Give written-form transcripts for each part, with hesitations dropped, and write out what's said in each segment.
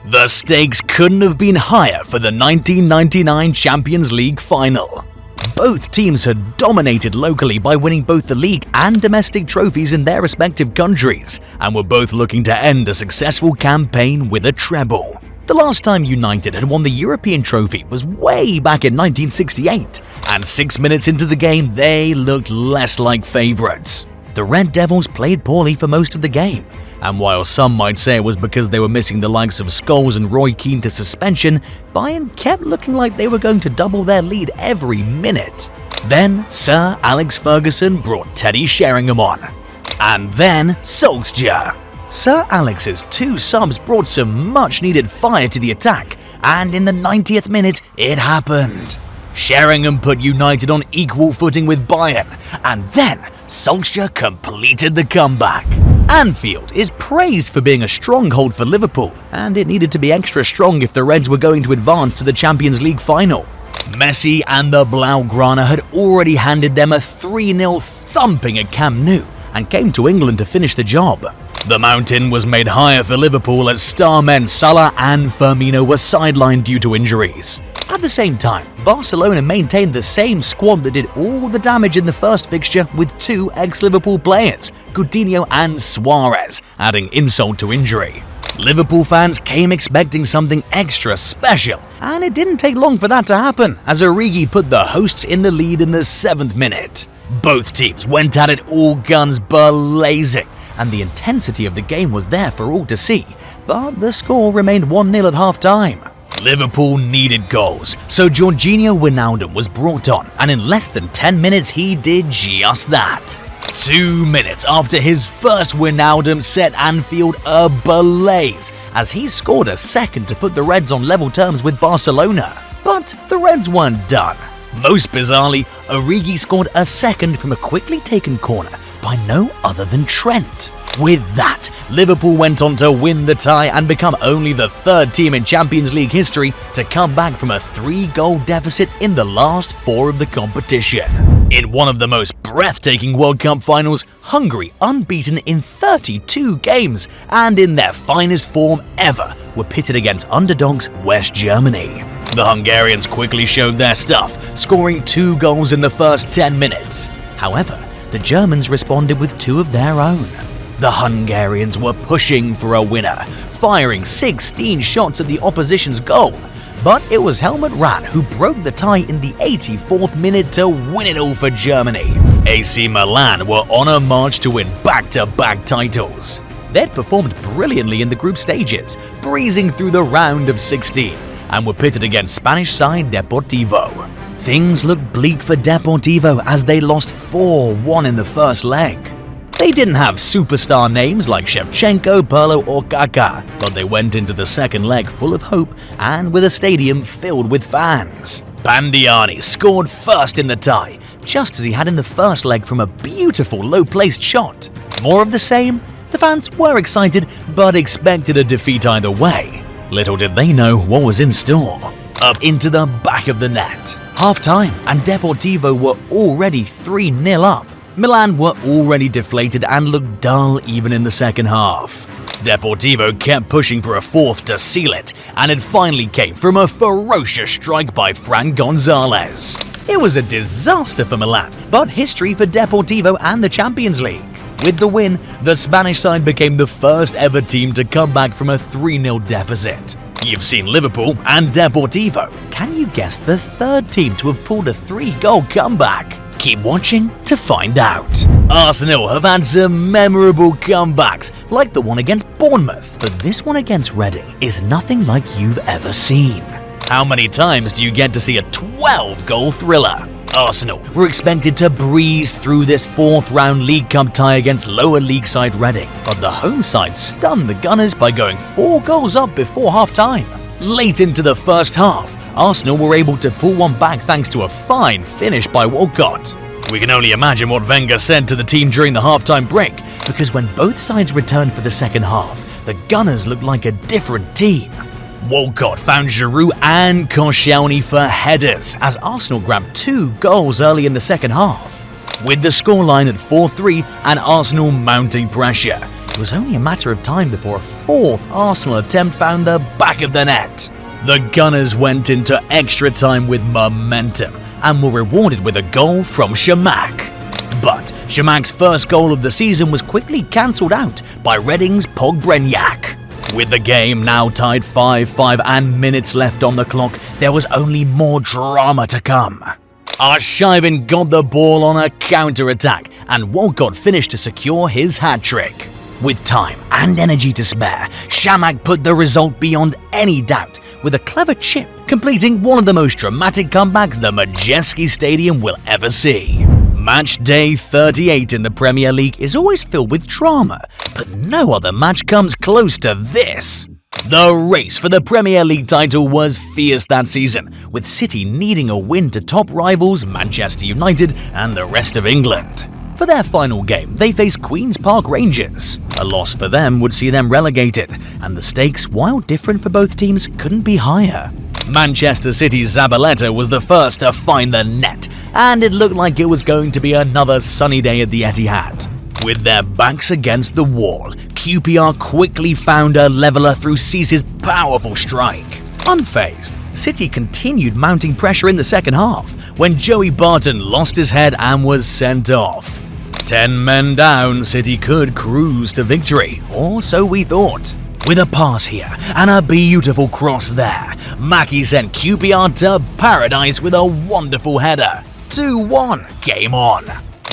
The stakes couldn't have been higher for the 1999 Champions League final. Both teams had dominated locally by winning both the league and domestic trophies in their respective countries, and were both looking to end a successful campaign with a treble. The last time United had won the European trophy was way back in 1968, and 6 minutes into the game they looked less like favourites. The Red Devils played poorly for most of the game, and while some might say it was because they were missing the likes of Scholes and Roy Keane to suspension, Bayern kept looking like they were going to double their lead every minute. Then Sir Alex Ferguson brought Teddy Sheringham on. And then Solskjaer. Sir Alex's two subs brought some much-needed fire to the attack, and in the 90th minute it happened. Sheringham put United on equal footing with Bayern, and then Solskjaer completed the comeback. Anfield is praised for being a stronghold for Liverpool, and it needed to be extra strong if the Reds were going to advance to the Champions League final. Messi and the Blaugrana had already handed them a 3-0 thumping at Camp Nou, and came to England to finish the job. The mountain was made higher for Liverpool as star men Salah and Firmino were sidelined due to injuries. At the same time, Barcelona maintained the same squad that did all the damage in the first fixture with two ex-Liverpool players, Coutinho and Suarez, adding insult to injury. Liverpool fans came expecting something extra special, and it didn't take long for that to happen as Origi put the hosts in the lead in the 7th minute. Both teams went at it all guns blazing, and the intensity of the game was there for all to see, but the score remained 1-0 at half-time. Liverpool needed goals, so Jorginho Wijnaldum was brought on, and in less than 10 minutes he did just that. 2 minutes after his first Wijnaldum set Anfield ablaze, as he scored a second to put the Reds on level terms with Barcelona. But the Reds weren't done. Most bizarrely, Origi scored a second from a quickly taken corner by no other than Trent. With that, Liverpool went on to win the tie and become only the third team in Champions League history to come back from a 3-goal deficit in the last 4 of the competition. In one of the most breathtaking World Cup finals, Hungary, unbeaten in 32 games and in their finest form ever, were pitted against underdogs West Germany. The Hungarians quickly showed their stuff, scoring 2 goals in the first 10 minutes. However, the Germans responded with 2 of their own. The Hungarians were pushing for a winner, firing 16 shots at the opposition's goal, but it was Helmut Rahn who broke the tie in the 84th minute to win it all for Germany. AC Milan were on a march to win back-to-back titles. They'd performed brilliantly in the group stages, breezing through the round of 16, and were pitted against Spanish side Deportivo. Things looked bleak for Deportivo as they lost 4-1 in the first leg. They didn't have superstar names like Shevchenko, Pirlo or Kaká, but they went into the second leg full of hope and with a stadium filled with fans. Bandiani scored first in the tie, just as he had in the first leg from a beautiful low-placed shot. More of the same? The fans were excited but expected a defeat either way. Little did they know what was in store. Up into the back of the net. Half-time and Deportivo were already 3-0 up. Milan were already deflated and looked dull even in the second half. Deportivo kept pushing for a fourth to seal it, and it finally came from a ferocious strike by Fran Gonzalez. It was a disaster for Milan, but history for Deportivo and the Champions League. With the win, the Spanish side became the first ever team to come back from a 3-0 deficit. You've seen Liverpool and Deportivo. Can you guess the third team to have pulled a 3-goal comeback? Keep watching to find out. Arsenal have had some memorable comebacks, like the one against Bournemouth, but this one against Reading is nothing like you've ever seen. How many times do you get to see a 12-goal thriller? Arsenal were expected to breeze through this 4th-round League Cup tie against lower league side Reading, but the home side stunned the Gunners by going 4 goals up before half-time. Late into the first half, Arsenal were able to pull one back thanks to a fine finish by Walcott. We can only imagine what Wenger said to the team during the halftime break, because when both sides returned for the second half, the Gunners looked like a different team. Walcott found Giroud and Koscielny for headers as Arsenal grabbed 2 goals early in the second half. With the scoreline at 4-3 and Arsenal mounting pressure, It was only a matter of time before a fourth Arsenal attempt found the back of the net. The Gunners went into extra time with momentum and were rewarded with a goal from Shamak. But Shamak's first goal of the season was quickly cancelled out by Reading's Pogbreniak. With the game now tied 5-5 and minutes left on the clock, there was only more drama to come. Arshavin got the ball on a counter-attack and Walcott finished to secure his hat-trick. With time and energy to spare, Shamak put the result beyond any doubt with a clever chip, completing one of the most dramatic comebacks the Majeski Stadium will ever see. Match day 38 in the Premier League is always filled with drama, but no other match comes close to this. The race for the Premier League title was fierce that season, with City needing a win to top rivals Manchester United and the rest of England. For their final game, they faced Queen's Park Rangers. A loss for them would see them relegated, and the stakes, while different for both teams, couldn't be higher. Manchester City's Zabaleta was the first to find the net, and it looked like it was going to be another sunny day at the Etihad. With their backs against the wall, QPR quickly found a leveller through Cease's powerful strike. Unfazed, City continued mounting pressure in the second half, when Joey Barton lost his head and was sent off. 10 men down, City could cruise to victory, or so we thought. With a pass here and a beautiful cross there, Mackie sent QPR to paradise with a wonderful header. 2-1, game on.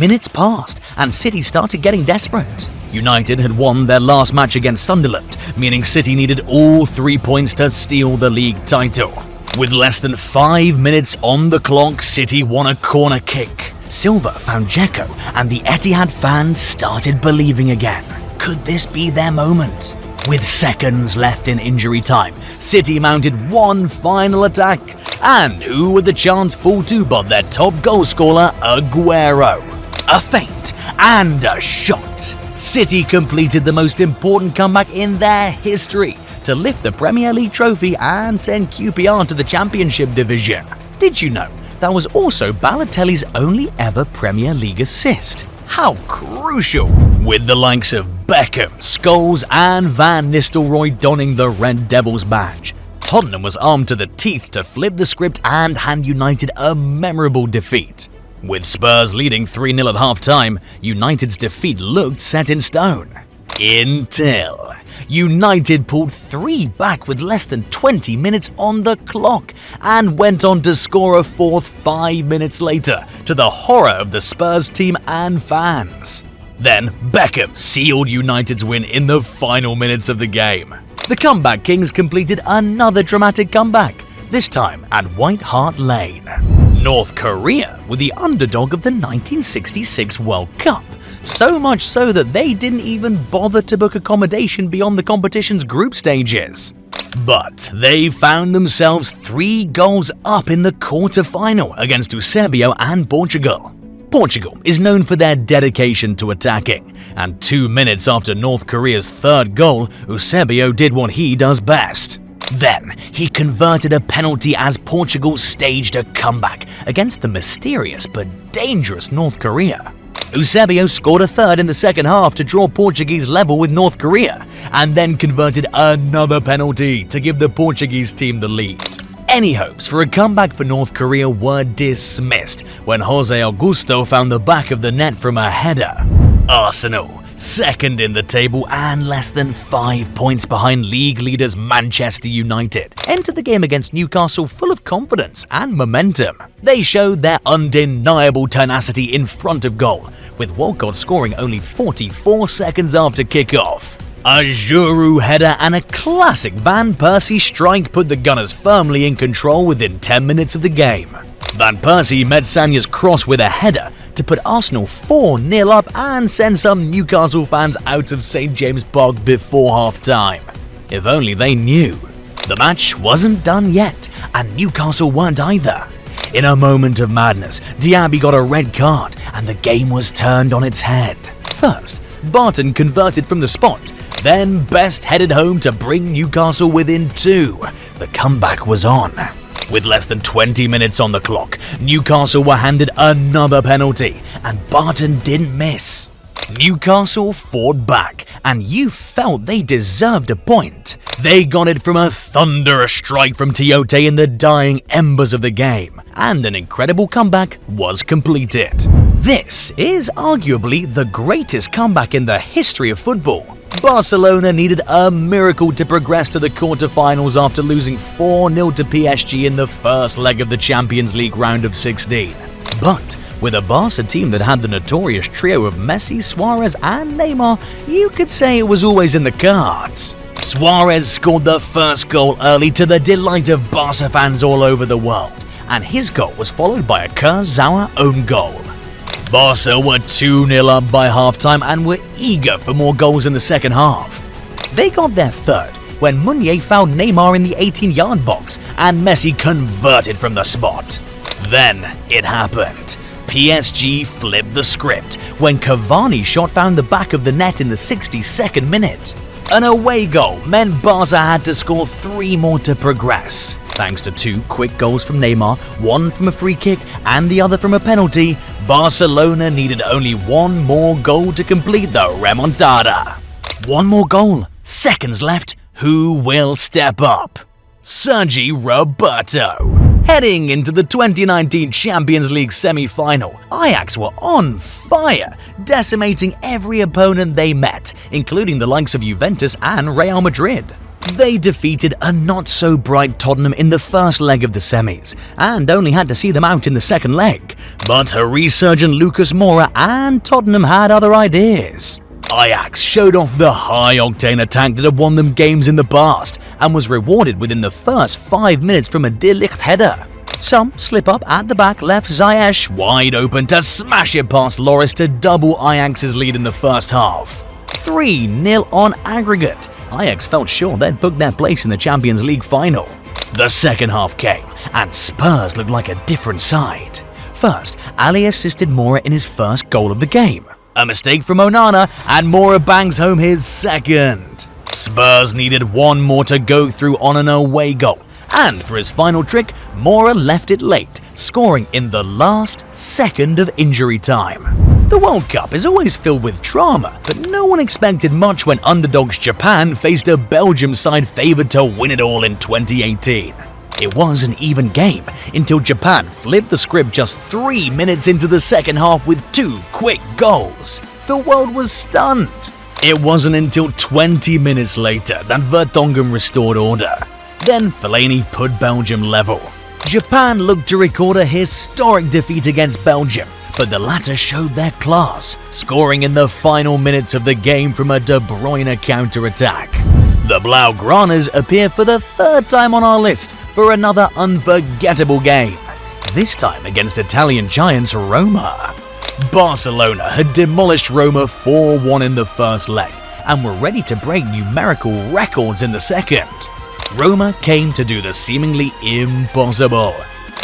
Minutes passed and City started getting desperate. United had won their last match against Sunderland, meaning City needed all 3 points to steal the league title. With less than 5 minutes on the clock, City won a corner kick. Silva found Dzeko and the Etihad fans started believing again. Could this be their moment? With seconds left in injury time, City mounted one final attack. And who would the chance fall to but their top goal scorer, Aguero? A feint and a shot. City completed the most important comeback in their history to lift the Premier League trophy and send QPR to the Championship division. Did you know that was also Balotelli's only ever Premier League assist? How crucial! With the likes of Beckham, Scholes and Van Nistelrooy donning the Red Devils badge, Tottenham was armed to the teeth to flip the script and hand United a memorable defeat. With Spurs leading 3-0 at half-time, United's defeat looked set in stone. Until United pulled 3 back with less than 20 minutes on the clock and went on to score a fourth 5 minutes later, to the horror of the Spurs team and fans. Then Beckham sealed United's win in the final minutes of the game. The Comeback Kings completed another dramatic comeback, this time at White Hart Lane. North Korea were the underdog of the 1966 World Cup, so much so that they didn't even bother to book accommodation beyond the competition's group stages. But they found themselves 3 goals up in the quarter-final against Eusebio and Portugal. Portugal is known for their dedication to attacking, and 2 minutes after North Korea's third goal, Eusebio did what he does best. Then, he converted a penalty as Portugal staged a comeback against the mysterious but dangerous North Korea. Eusebio scored a third in the second half to draw Portuguese level with North Korea, and then converted another penalty to give the Portuguese team the lead. Any hopes for a comeback for North Korea were dismissed when Jose Augusto found the back of the net from a header. Arsenal, second in the table and less than 5 points behind league leaders Manchester United, entered the game against Newcastle full of confidence and momentum. They showed their undeniable tenacity in front of goal, with Walcott scoring only 44 seconds after kickoff. A Giroud header and a classic Van Persie strike put the Gunners firmly in control within 10 minutes of the game. Van Persie met Sanya's cross with a header to put Arsenal 4-0 up and send some Newcastle fans out of St James Park before half-time. If only they knew. The match wasn't done yet, and Newcastle weren't either. In a moment of madness, Diaby got a red card and the game was turned on its head. First, Barton converted from the spot, then Best headed home to bring Newcastle within 2. The comeback was on. With less than 20 minutes on the clock, Newcastle were handed another penalty, and Barton didn't miss. Newcastle fought back, and you felt they deserved a point. They got it from a thunderous strike from Tiote in the dying embers of the game, and an incredible comeback was completed. This is arguably the greatest comeback in the history of football. Barcelona needed a miracle to progress to the quarter-finals after losing 4-0 to PSG in the first leg of the Champions League round of 16. But with a Barca team that had the notorious trio of Messi, Suarez and Neymar, you could say it was always in the cards. Suarez scored the first goal early to the delight of Barca fans all over the world, and his goal was followed by a Kurzawa own goal. Barca were 2-0 up by halftime and were eager for more goals in the second half. They got their third when Meunier fouled Neymar in the 18-yard box and Messi converted from the spot. Then it happened. PSG flipped the script when Cavani's shot found the back of the net in the 62nd minute. An away goal meant Barca had to score 3 more to progress. Thanks to 2 quick goals from Neymar, one from a free kick and the other from a penalty, Barcelona needed only 1 more goal to complete the remontada. 1 more goal, seconds left, who will step up? Sergi Roberto. Heading into the 2019 Champions League semi-final, Ajax were on fire, decimating every opponent they met, including the likes of Juventus and Real Madrid. They defeated a not-so-bright Tottenham in the first leg of the semis, and only had to see them out in the second leg. But a resurgent Lucas Moura and Tottenham had other ideas. Ajax showed off the high-octane attack that had won them games in the past, and was rewarded within the first 5 minutes from a De Ligt header. Some slip-up at the back left Ziyech wide open to smash it past Loris to double Ajax's lead in the first half. 3-0 on aggregate. Ajax felt sure they'd booked their place in the Champions League final. The second half came, and Spurs looked like a different side. First, Ali assisted Moura in his first goal of the game. A mistake from Onana, and Moura bangs home his second. Spurs needed 1 more to go through on an away goal, and for his final trick, Moura left it late, scoring in the last second of injury time. The World Cup is always filled with drama, but no one expected much when underdogs Japan faced a Belgium side favoured to win it all in 2018. It was an even game until Japan flipped the script just 3 minutes into the second half with 2 quick goals. The world was stunned. It wasn't until 20 minutes later that Vertonghen restored order. Then Fellaini put Belgium level. Japan looked to record a historic defeat against Belgium, but the latter showed their class, scoring in the final minutes of the game from a De Bruyne counter-attack. The Blaugranas appear for the 3rd time on our list for another unforgettable game, this time against Italian giants Roma. Barcelona had demolished Roma 4-1 in the first leg and were ready to break numerical records in the second. Roma came to do the seemingly impossible.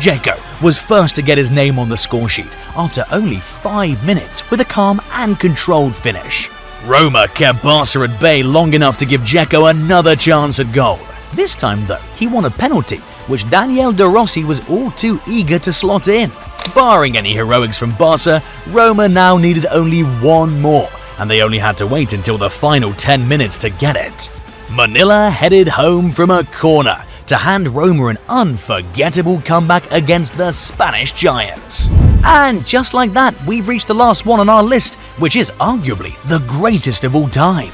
Dzeko was first to get his name on the scoresheet after only 5 minutes with a calm and controlled finish. Roma kept Barca at bay long enough to give Dzeko another chance at goal. This time though, he won a penalty, which Daniel De Rossi was all too eager to slot in. Barring any heroics from Barca, Roma now needed only 1 more, and they only had to wait until the final 10 minutes to get it. Manila headed home from a corner to hand Roma an unforgettable comeback against the Spanish giants. And just like that, we've reached the last one on our list, which is arguably the greatest of all time.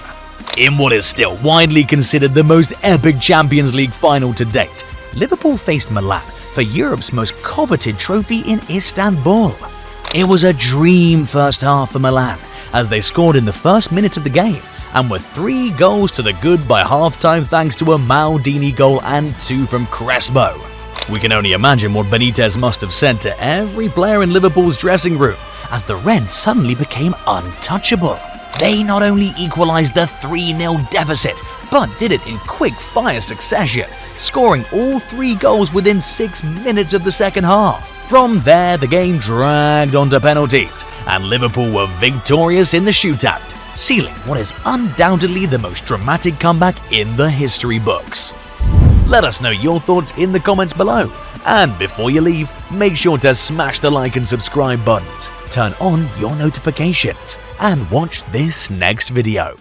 In what is still widely considered the most epic Champions League final to date, Liverpool faced Milan for Europe's most coveted trophy in Istanbul. It was a dream first half for Milan, as they scored in the first minute of the game, and were 3 goals to the good by half-time thanks to a Maldini goal and 2 from Crespo. We can only imagine what Benitez must have said to every player in Liverpool's dressing room, as the Reds suddenly became untouchable. They not only equalised the 3-0 deficit, but did it in quick-fire succession, scoring all 3 goals within 6 minutes of the second half. From there, the game dragged on to penalties, and Liverpool were victorious in the shootout, sealing what is undoubtedly the most dramatic comeback in the history books. Let us know your thoughts in the comments below, and before you leave, make sure to smash the like and subscribe buttons. turn on your notifications and watch this next video.